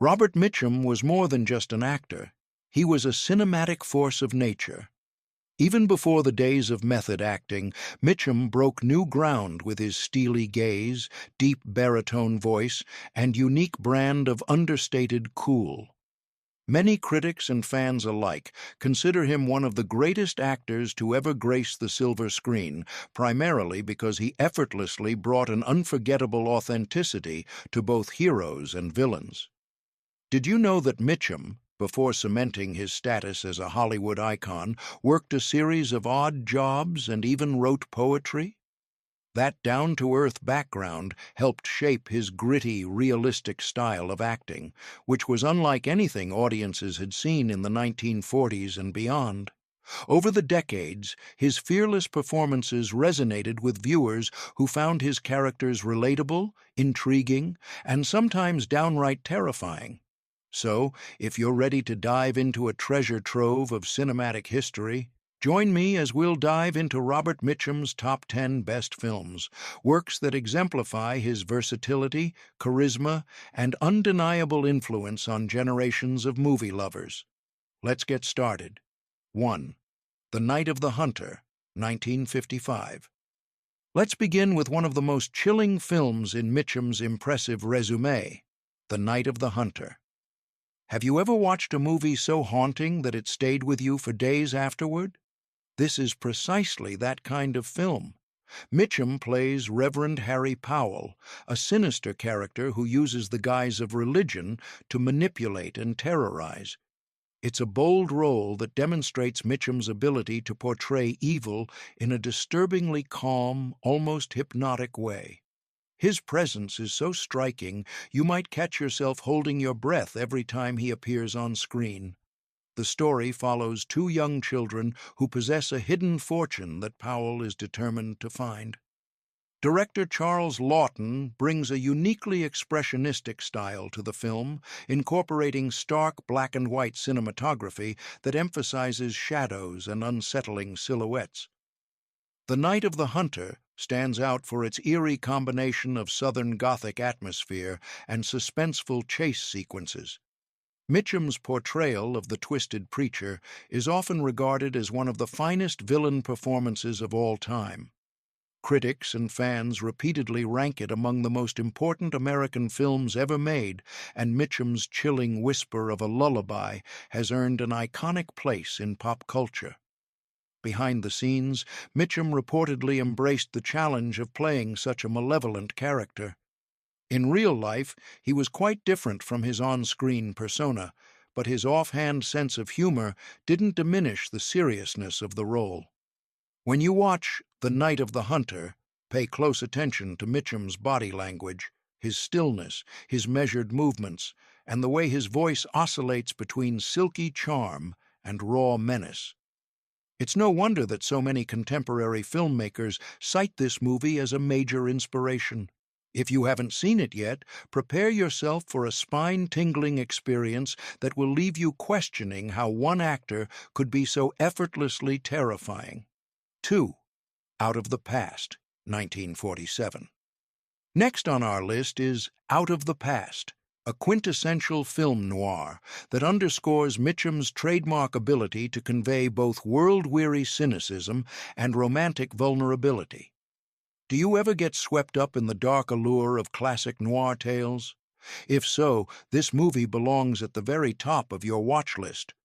Robert Mitchum was more than just an actor. He was a cinematic force of nature. Even before the days of method acting, Mitchum broke new ground with his steely gaze, deep baritone voice, and unique brand of understated cool. Many critics and fans alike consider him one of the greatest actors to ever grace the silver screen, primarily because he effortlessly brought an unforgettable authenticity to both heroes and villains. Did you know that Mitchum, before cementing his status as a Hollywood icon, worked a series of odd jobs and even wrote poetry? That down-to-earth background helped shape his gritty, realistic style of acting, which was unlike anything audiences had seen in the 1940s and beyond. Over the decades, his fearless performances resonated with viewers who found his characters relatable, intriguing, and sometimes downright terrifying. So, if you're ready to dive into a treasure trove of cinematic history, join me as we'll dive into Robert Mitchum's top 10 best films, works that exemplify his versatility, charisma, and undeniable influence on generations of movie lovers. Let's get started. 1. The Night of the Hunter, 1955. Let's begin with one of the most chilling films in Mitchum's impressive resume, The Night of the Hunter. Have you ever watched a movie so haunting that it stayed with you for days afterward? This is precisely that kind of film. Mitchum plays Reverend Harry Powell, a sinister character who uses the guise of religion to manipulate and terrorize. It's a bold role that demonstrates Mitchum's ability to portray evil in a disturbingly calm, almost hypnotic way. His presence is so striking, you might catch yourself holding your breath every time he appears on screen. The story follows two young children who possess a hidden fortune that Powell is determined to find. Director Charles Lawton brings a uniquely expressionistic style to the film, incorporating stark black-and-white cinematography that emphasizes shadows and unsettling silhouettes. The Night of the Hunter stands out for its eerie combination of Southern Gothic atmosphere and suspenseful chase sequences. Mitchum's portrayal of the twisted preacher is often regarded as one of the finest villain performances of all time. Critics and fans repeatedly rank it among the most important American films ever made, and Mitchum's chilling whisper of a lullaby has earned an iconic place in pop culture. Behind the scenes, Mitchum reportedly embraced the challenge of playing such a malevolent character. In real life, he was quite different from his on-screen persona, but his offhand sense of humor didn't diminish the seriousness of the role. When you watch The Night of the Hunter, pay close attention to Mitchum's body language, his stillness, his measured movements, and the way his voice oscillates between silky charm and raw menace. It's no wonder that so many contemporary filmmakers cite this movie as a major inspiration. If you haven't seen it yet, prepare yourself for a spine-tingling experience that will leave you questioning how one actor could be so effortlessly terrifying. 2. Out of the Past, 1947. Next on our list is Out of the Past, a quintessential film noir that underscores Mitchum's trademark ability to convey both world-weary cynicism and romantic vulnerability. Do you ever get swept up in the dark allure of classic noir tales? If so, this movie belongs at the very top of your watch list.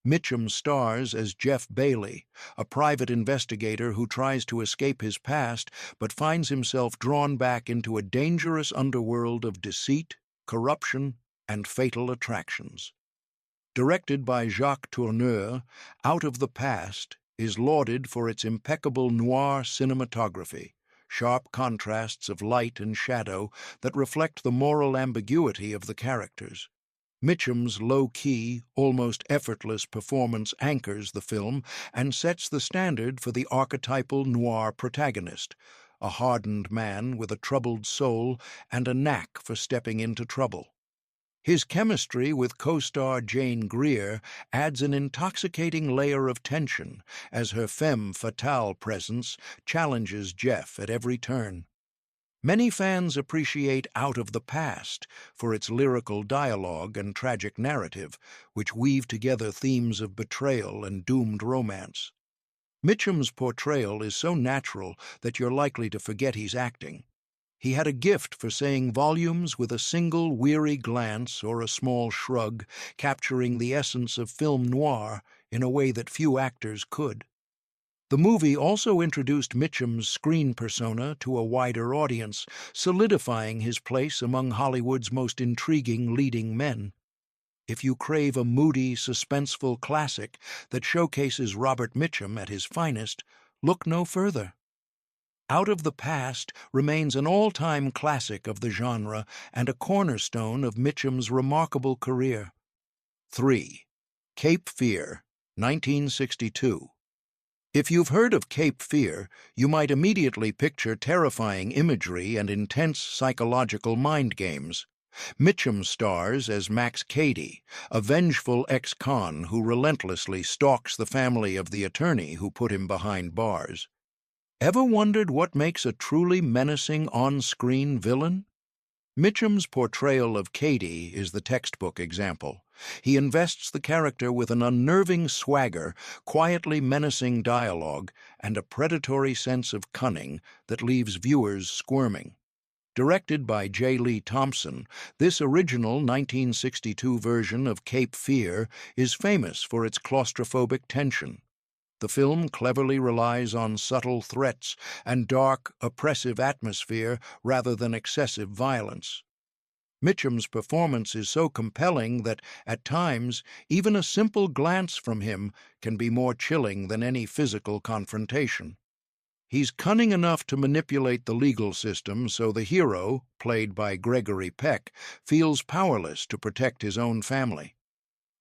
Mitchum stars as Jeff Bailey, a private investigator who tries to escape his past but finds himself drawn back into a dangerous underworld of deceit, corruption, and fatal attractions. Directed by Jacques Tourneur, Out of the Past is lauded for its impeccable noir cinematography, sharp contrasts of light and shadow that reflect the moral ambiguity of the characters. Mitchum's low-key, almost effortless performance anchors the film and sets the standard for the archetypal noir protagonist, a hardened man with a troubled soul and a knack for stepping into trouble. His chemistry with co-star Jane Greer adds an intoxicating layer of tension as her femme fatale presence challenges Jeff at every turn. Many fans appreciate Out of the Past for its lyrical dialogue and tragic narrative, which weave together themes of betrayal and doomed romance. Mitchum's portrayal is so natural that you're likely to forget he's acting. He had a gift for saying volumes with a single weary glance or a small shrug, capturing the essence of film noir in a way that few actors could. The movie also introduced Mitchum's screen persona to a wider audience, solidifying his place among Hollywood's most intriguing leading men. If you crave a moody, suspenseful classic that showcases Robert Mitchum at his finest, look no further. Out of the Past remains an all-time classic of the genre and a cornerstone of Mitchum's remarkable career. 3. Cape Fear, 1962. If you've heard of Cape Fear, you might immediately picture terrifying imagery and intense psychological mind games. Mitchum stars as Max Cady, a vengeful ex-con who relentlessly stalks the family of the attorney who put him behind bars. Ever wondered what makes a truly menacing on-screen villain? Mitchum's portrayal of Cady is the textbook example. He invests the character with an unnerving swagger, quietly menacing dialogue, and a predatory sense of cunning that leaves viewers squirming. Directed by J. Lee Thompson, this original 1962 version of Cape Fear is famous for its claustrophobic tension. The film cleverly relies on subtle threats and dark, oppressive atmosphere rather than excessive violence. Mitchum's performance is so compelling that, at times, even a simple glance from him can be more chilling than any physical confrontation. He's cunning enough to manipulate the legal system so the hero, played by Gregory Peck, feels powerless to protect his own family.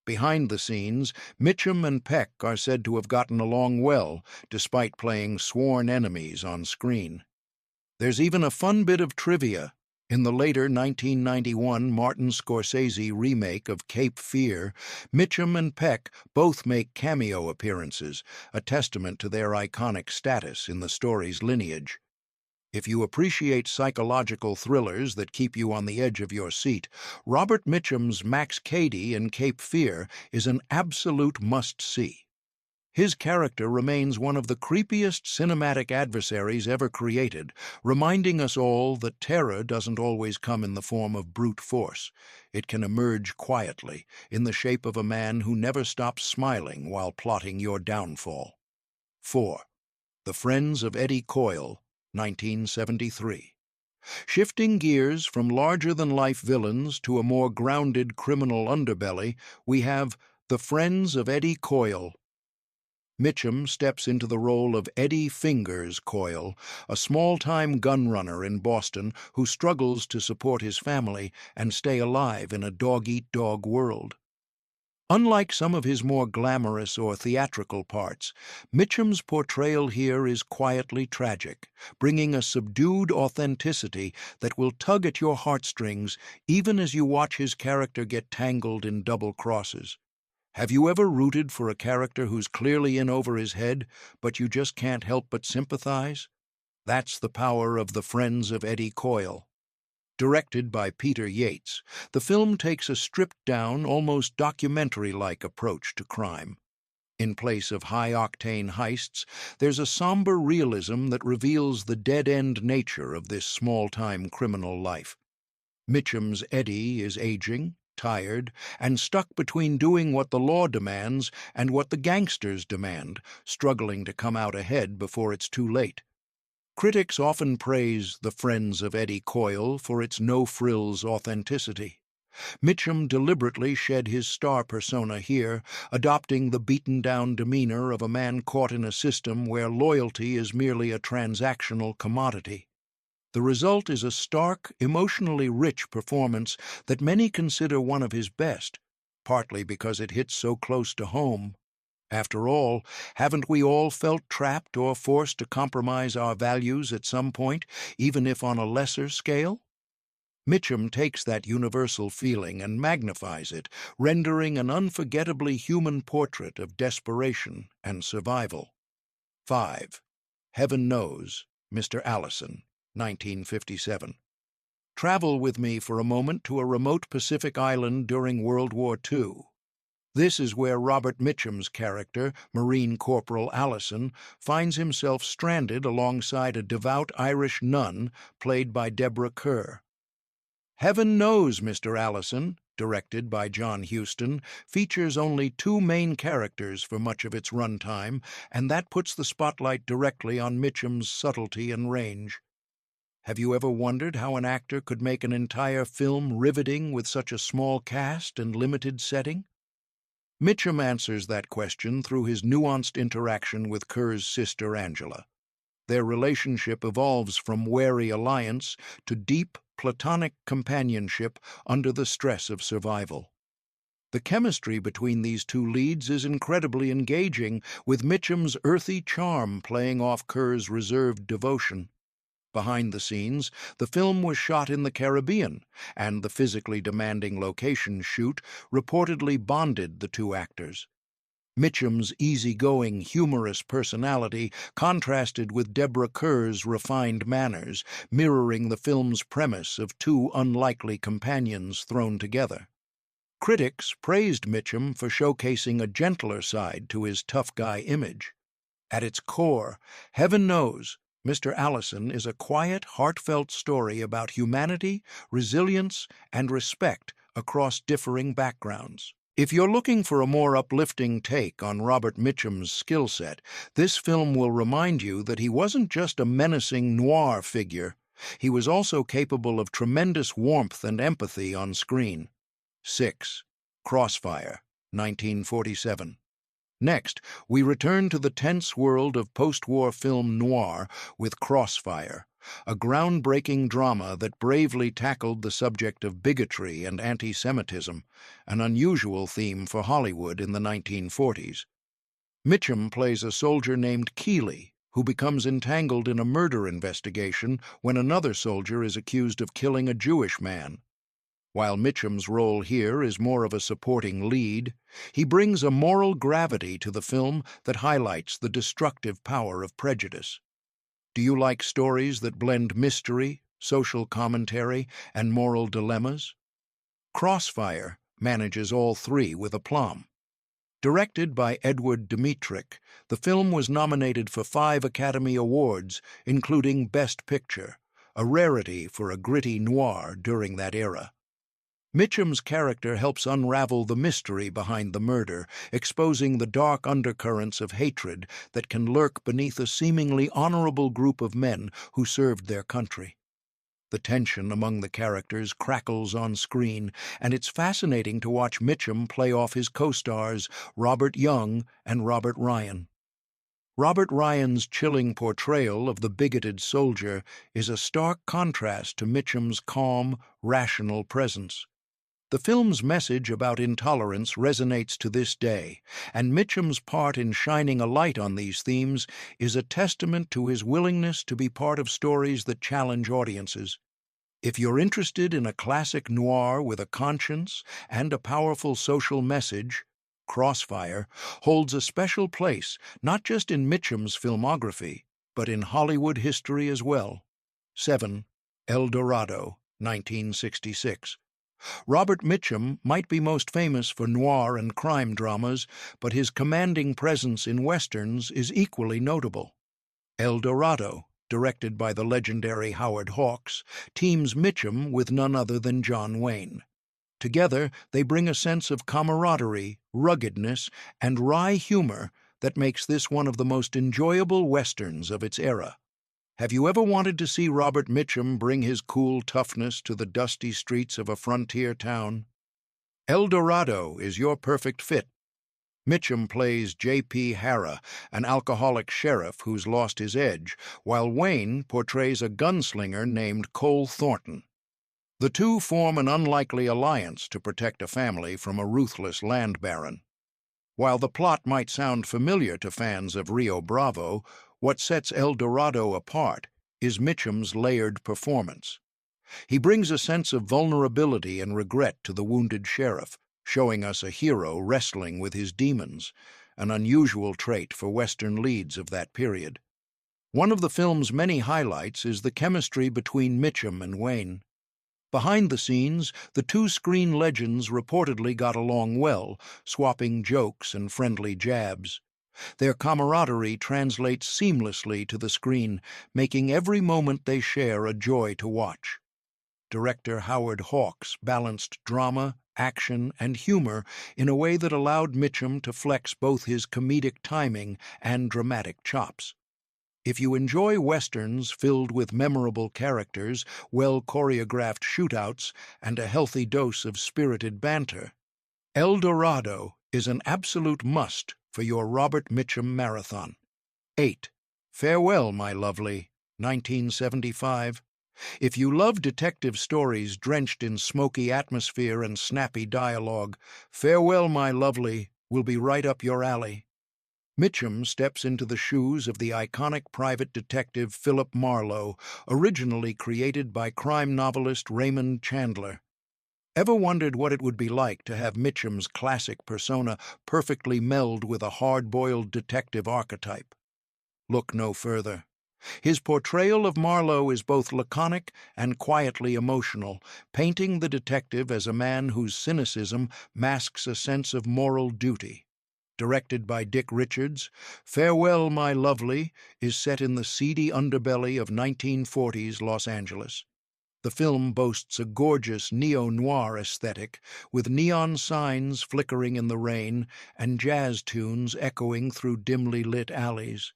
Behind the scenes, Mitchum and Peck are said to have gotten along well, despite playing sworn enemies on screen. There's even a fun bit of trivia. In the later 1991 Martin Scorsese remake of Cape Fear, Mitchum and Peck both make cameo appearances, a testament to their iconic status in the story's lineage. If you appreciate psychological thrillers that keep you on the edge of your seat, Robert Mitchum's Max Cady in Cape Fear is an absolute must-see. His character remains one of the creepiest cinematic adversaries ever created, reminding us all that terror doesn't always come in the form of brute force. It can emerge quietly, in the shape of a man who never stops smiling while plotting your downfall. 4. The Friends of Eddie Coyle, 1973. Shifting gears from larger-than-life villains to a more grounded criminal underbelly, we have The Friends of Eddie Coyle. Mitchum steps into the role of Eddie Fingers Coyle, a small-time gunrunner in Boston who struggles to support his family and stay alive in a dog-eat-dog world. Unlike some of his more glamorous or theatrical parts, Mitchum's portrayal here is quietly tragic, bringing a subdued authenticity that will tug at your heartstrings even as you watch his character get tangled in double crosses. Have you ever rooted for a character who's clearly in over his head, but you just can't help but sympathize? That's the power of The Friends of Eddie Coyle. Directed by Peter Yates, the film takes a stripped-down, almost documentary-like approach to crime. In place of high-octane heists, there's a somber realism that reveals the dead-end nature of this small-time criminal life. Mitchum's Eddie is aging, tired, and stuck between doing what the law demands and what the gangsters demand, struggling to come out ahead before it's too late. Critics often praise The Friends of Eddie Coyle for its no-frills authenticity. Mitchum deliberately shed his star persona here, adopting the beaten-down demeanor of a man caught in a system where loyalty is merely a transactional commodity. The result is a stark, emotionally rich performance that many consider one of his best, partly because it hits so close to home. After all, haven't we all felt trapped or forced to compromise our values at some point, even if on a lesser scale? Mitchum takes that universal feeling and magnifies it, rendering an unforgettably human portrait of desperation and survival. 5. Heaven Knows, Mr. Allison, 1957. Travel with me for a moment to a remote Pacific island during World War II. This is where Robert Mitchum's character, Marine Corporal Allison, finds himself stranded alongside a devout Irish nun played by Deborah Kerr. Heaven Knows, Mr. Allison, directed by John Huston, features only two main characters for much of its runtime, and that puts the spotlight directly on Mitchum's subtlety and range. Have you ever wondered how an actor could make an entire film riveting with such a small cast and limited setting? Mitchum answers that question through his nuanced interaction with Kerr's sister Angela. Their relationship evolves from wary alliance to deep, platonic companionship under the stress of survival. The chemistry between these two leads is incredibly engaging, with Mitchum's earthy charm playing off Kerr's reserved devotion. Behind the scenes, the film was shot in the Caribbean, and the physically demanding location shoot reportedly bonded the two actors. Mitchum's easygoing, humorous personality contrasted with Deborah Kerr's refined manners, mirroring the film's premise of two unlikely companions thrown together. Critics praised Mitchum for showcasing a gentler side to his tough guy image. At its core, Heaven Knows, Mr. Allison is a quiet, heartfelt story about humanity, resilience, and respect across differing backgrounds. If you're looking for a more uplifting take on Robert Mitchum's skill set, this film will remind you that he wasn't just a menacing noir figure. He was also capable of tremendous warmth and empathy on screen. 6. Crossfire, 1947. Next, we return to the tense world of post-war film noir with Crossfire, a groundbreaking drama that bravely tackled the subject of bigotry and anti-Semitism, an unusual theme for Hollywood in the 1940s. Mitchum plays a soldier named Keeley, who becomes entangled in a murder investigation when another soldier is accused of killing a Jewish man. While Mitchum's role here is more of a supporting lead, he brings a moral gravity to the film that highlights the destructive power of prejudice. Do you like stories that blend mystery, social commentary, and moral dilemmas? Crossfire manages all three with aplomb. Directed by Edward Dmytryk, the film was nominated for 5 Academy Awards, including Best Picture, a rarity for a gritty noir during that era. Mitchum's character helps unravel the mystery behind the murder, exposing the dark undercurrents of hatred that can lurk beneath a seemingly honorable group of men who served their country. The tension among the characters crackles on screen, and it's fascinating to watch Mitchum play off his co-stars Robert Young and Robert Ryan. Robert Ryan's chilling portrayal of the bigoted soldier is a stark contrast to Mitchum's calm, rational presence. The film's message about intolerance resonates to this day, and Mitchum's part in shining a light on these themes is a testament to his willingness to be part of stories that challenge audiences. If you're interested in a classic noir with a conscience and a powerful social message, Crossfire holds a special place not just in Mitchum's filmography, but in Hollywood history as well. 7. El Dorado, 1966. Robert Mitchum might be most famous for noir and crime dramas, but his commanding presence in westerns is equally notable. El Dorado, directed by the legendary Howard Hawks, teams Mitchum with none other than John Wayne. Together, they bring a sense of camaraderie, ruggedness, and wry humor that makes this one of the most enjoyable westerns of its era. Have you ever wanted to see Robert Mitchum bring his cool toughness to the dusty streets of a frontier town? El Dorado is your perfect fit. Mitchum plays J.P. Harrah, an alcoholic sheriff who's lost his edge, while Wayne portrays a gunslinger named Cole Thornton. The two form an unlikely alliance to protect a family from a ruthless land baron. While the plot might sound familiar to fans of Rio Bravo, what sets El Dorado apart is Mitchum's layered performance. He brings a sense of vulnerability and regret to the wounded sheriff, showing us a hero wrestling with his demons, an unusual trait for Western leads of that period. One of the film's many highlights is the chemistry between Mitchum and Wayne. Behind the scenes, the two screen legends reportedly got along well, swapping jokes and friendly jabs. Their camaraderie translates seamlessly to the screen, making every moment they share a joy to watch. Director Howard Hawks balanced drama, action, and humor in a way that allowed Mitchum to flex both his comedic timing and dramatic chops. If you enjoy westerns filled with memorable characters, well-choreographed shootouts, and a healthy dose of spirited banter, El Dorado is an absolute must for your Robert Mitchum marathon. 8. Farewell, My Lovely, 1975. If you love detective stories drenched in smoky atmosphere and snappy dialogue, Farewell, My Lovely will be right up your alley. Mitchum steps into the shoes of the iconic private detective Philip Marlowe, originally created by crime novelist Raymond Chandler. Ever wondered what it would be like to have Mitchum's classic persona perfectly meld with a hard-boiled detective archetype? Look no further. His portrayal of Marlowe is both laconic and quietly emotional, painting the detective as a man whose cynicism masks a sense of moral duty. Directed by Dick Richards, Farewell, My Lovely is set in the seedy underbelly of 1940s Los Angeles. The film boasts a gorgeous neo-noir aesthetic, with neon signs flickering in the rain and jazz tunes echoing through dimly lit alleys.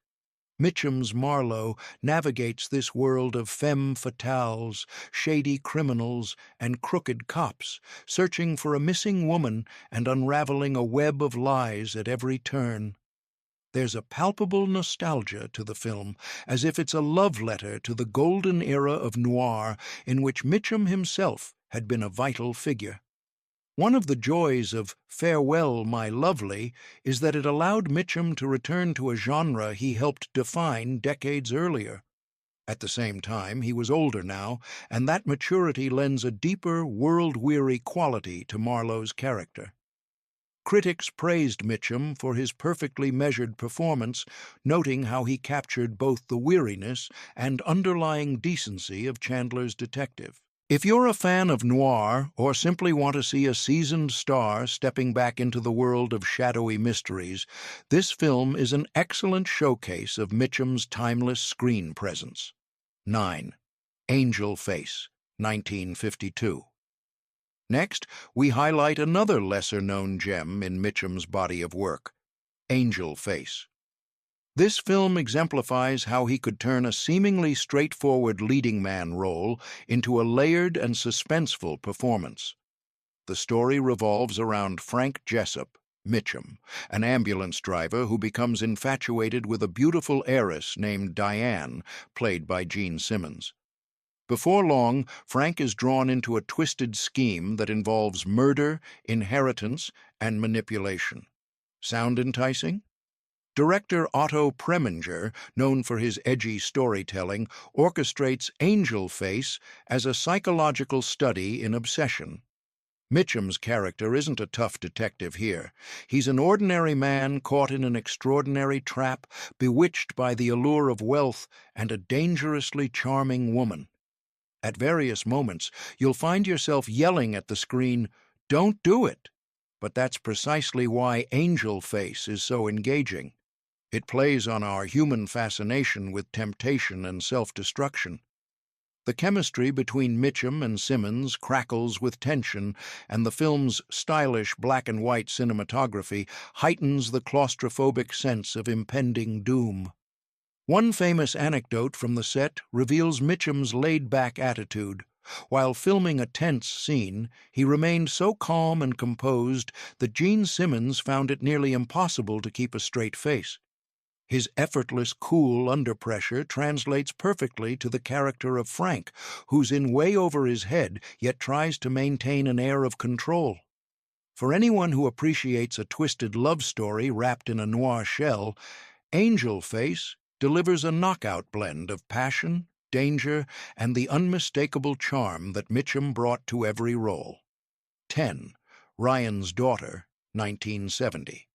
Mitchum's Marlowe navigates this world of femme fatales, shady criminals, and crooked cops, searching for a missing woman and unraveling a web of lies at every turn. There's a palpable nostalgia to the film, as if it's a love letter to the golden era of noir in which Mitchum himself had been a vital figure. One of the joys of Farewell, My Lovely is that it allowed Mitchum to return to a genre he helped define decades earlier. At the same time, he was older now, and that maturity lends a deeper, world-weary quality to Marlowe's character. Critics praised Mitchum for his perfectly measured performance, noting how he captured both the weariness and underlying decency of Chandler's detective. If you're a fan of noir or simply want to see a seasoned star stepping back into the world of shadowy mysteries, this film is an excellent showcase of Mitchum's timeless screen presence. 9. Angel Face, 1952. Next, we highlight another lesser-known gem in Mitchum's body of work, Angel Face. This film exemplifies how he could turn a seemingly straightforward leading man role into a layered and suspenseful performance. The story revolves around Frank Jessup, Mitchum, an ambulance driver who becomes infatuated with a beautiful heiress named Diane, played by Gene Simmons. Before long, Frank is drawn into a twisted scheme that involves murder, inheritance, and manipulation. Sound enticing? Director Otto Preminger, known for his edgy storytelling, orchestrates Angel Face as a psychological study in obsession. Mitchum's character isn't a tough detective here. He's an ordinary man caught in an extraordinary trap, bewitched by the allure of wealth and a dangerously charming woman. At various moments, you'll find yourself yelling at the screen, "Don't do it!" But that's precisely why Angel Face is so engaging. It plays on our human fascination with temptation and self-destruction. The chemistry between Mitchum and Simmons crackles with tension, and the film's stylish black-and-white cinematography heightens the claustrophobic sense of impending doom. One famous anecdote from the set reveals Mitchum's laid-back attitude. While filming a tense scene, he remained so calm and composed that Gene Simmons found it nearly impossible to keep a straight face. His effortless cool under pressure translates perfectly to the character of Frank, who's in way over his head yet tries to maintain an air of control. For anyone who appreciates a twisted love story wrapped in a noir shell, Angel Face delivers a knockout blend of passion, danger, and the unmistakable charm that Mitchum brought to every role. 10. Ryan's Daughter, 1970.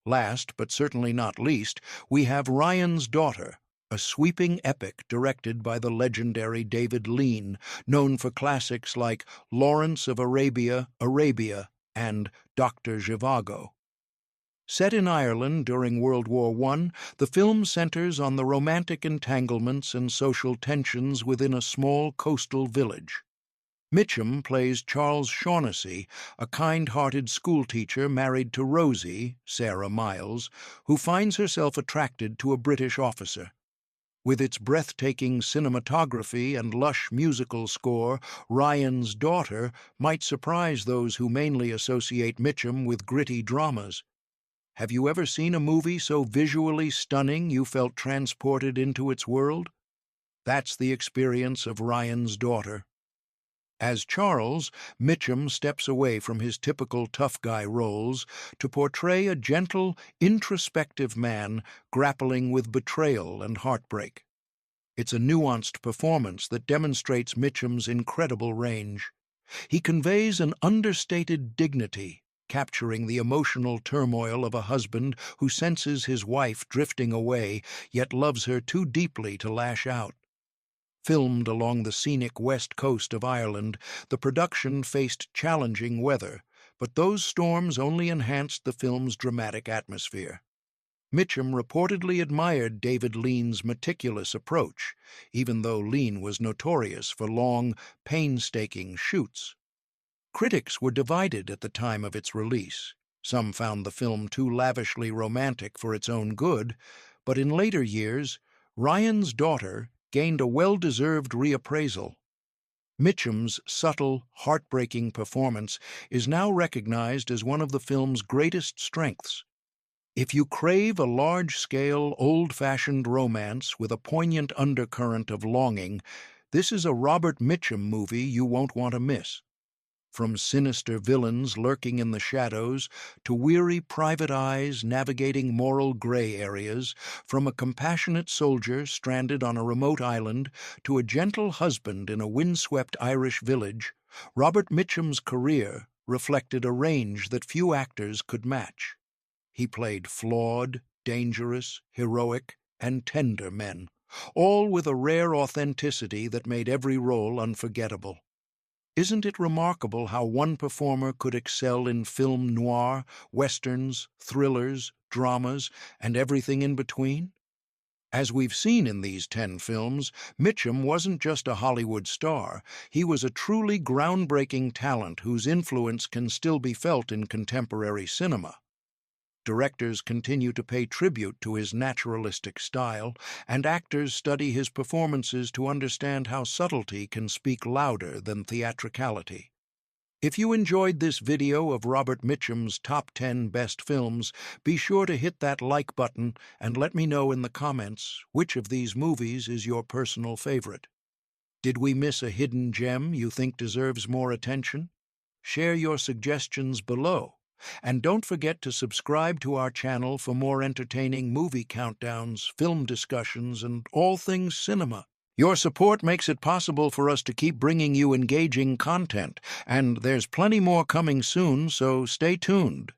Last, but certainly not least, we have Ryan's Daughter, a sweeping epic directed by the legendary David Lean, known for classics like Lawrence of Arabia, Arabia, and Dr. Zhivago. Set in Ireland during World War I, the film centers on the romantic entanglements and social tensions within a small coastal village. Mitchum plays Charles Shaughnessy, a kind-hearted schoolteacher married to Rosie, Sarah Miles, who finds herself attracted to a British officer. With its breathtaking cinematography and lush musical score, Ryan's Daughter might surprise those who mainly associate Mitchum with gritty dramas. Have you ever seen a movie so visually stunning you felt transported into its world? That's the experience of Ryan's Daughter. As Charles, Mitchum steps away from his typical tough guy roles to portray a gentle, introspective man grappling with betrayal and heartbreak. It's a nuanced performance that demonstrates Mitchum's incredible range. He conveys an understated dignity, capturing the emotional turmoil of a husband who senses his wife drifting away, yet loves her too deeply to lash out. Filmed along the scenic west coast of Ireland, the production faced challenging weather, but those storms only enhanced the film's dramatic atmosphere. Mitchum reportedly admired David Lean's meticulous approach, even though Lean was notorious for long, painstaking shoots. Critics were divided at the time of its release. Some found the film too lavishly romantic for its own good, but in later years, Ryan's Daughter gained a well-deserved reappraisal. Mitchum's subtle, heartbreaking performance is now recognized as one of the film's greatest strengths. If you crave a large-scale, old-fashioned romance with a poignant undercurrent of longing, this is a Robert Mitchum movie you won't want to miss. From sinister villains lurking in the shadows to weary private eyes navigating moral gray areas, from a compassionate soldier stranded on a remote island to a gentle husband in a windswept Irish village, Robert Mitchum's career reflected a range that few actors could match. He played flawed, dangerous, heroic, and tender men, all with a rare authenticity that made every role unforgettable. Isn't it remarkable how one performer could excel in film noir, westerns, thrillers, dramas, and everything in between? As we've seen in these 10 films, Mitchum wasn't just a Hollywood star. He was a truly groundbreaking talent whose influence can still be felt in contemporary cinema. Directors continue to pay tribute to his naturalistic style, and actors study his performances to understand how subtlety can speak louder than theatricality. If you enjoyed this video of Robert Mitchum's top 10 best films, be sure to hit that like button and let me know in the comments which of these movies is your personal favorite. Did we miss a hidden gem you think deserves more attention? Share your suggestions below. And don't forget to subscribe to our channel for more entertaining movie countdowns, film discussions, and all things cinema. Your support makes it possible for us to keep bringing you engaging content, and there's plenty more coming soon, so stay tuned.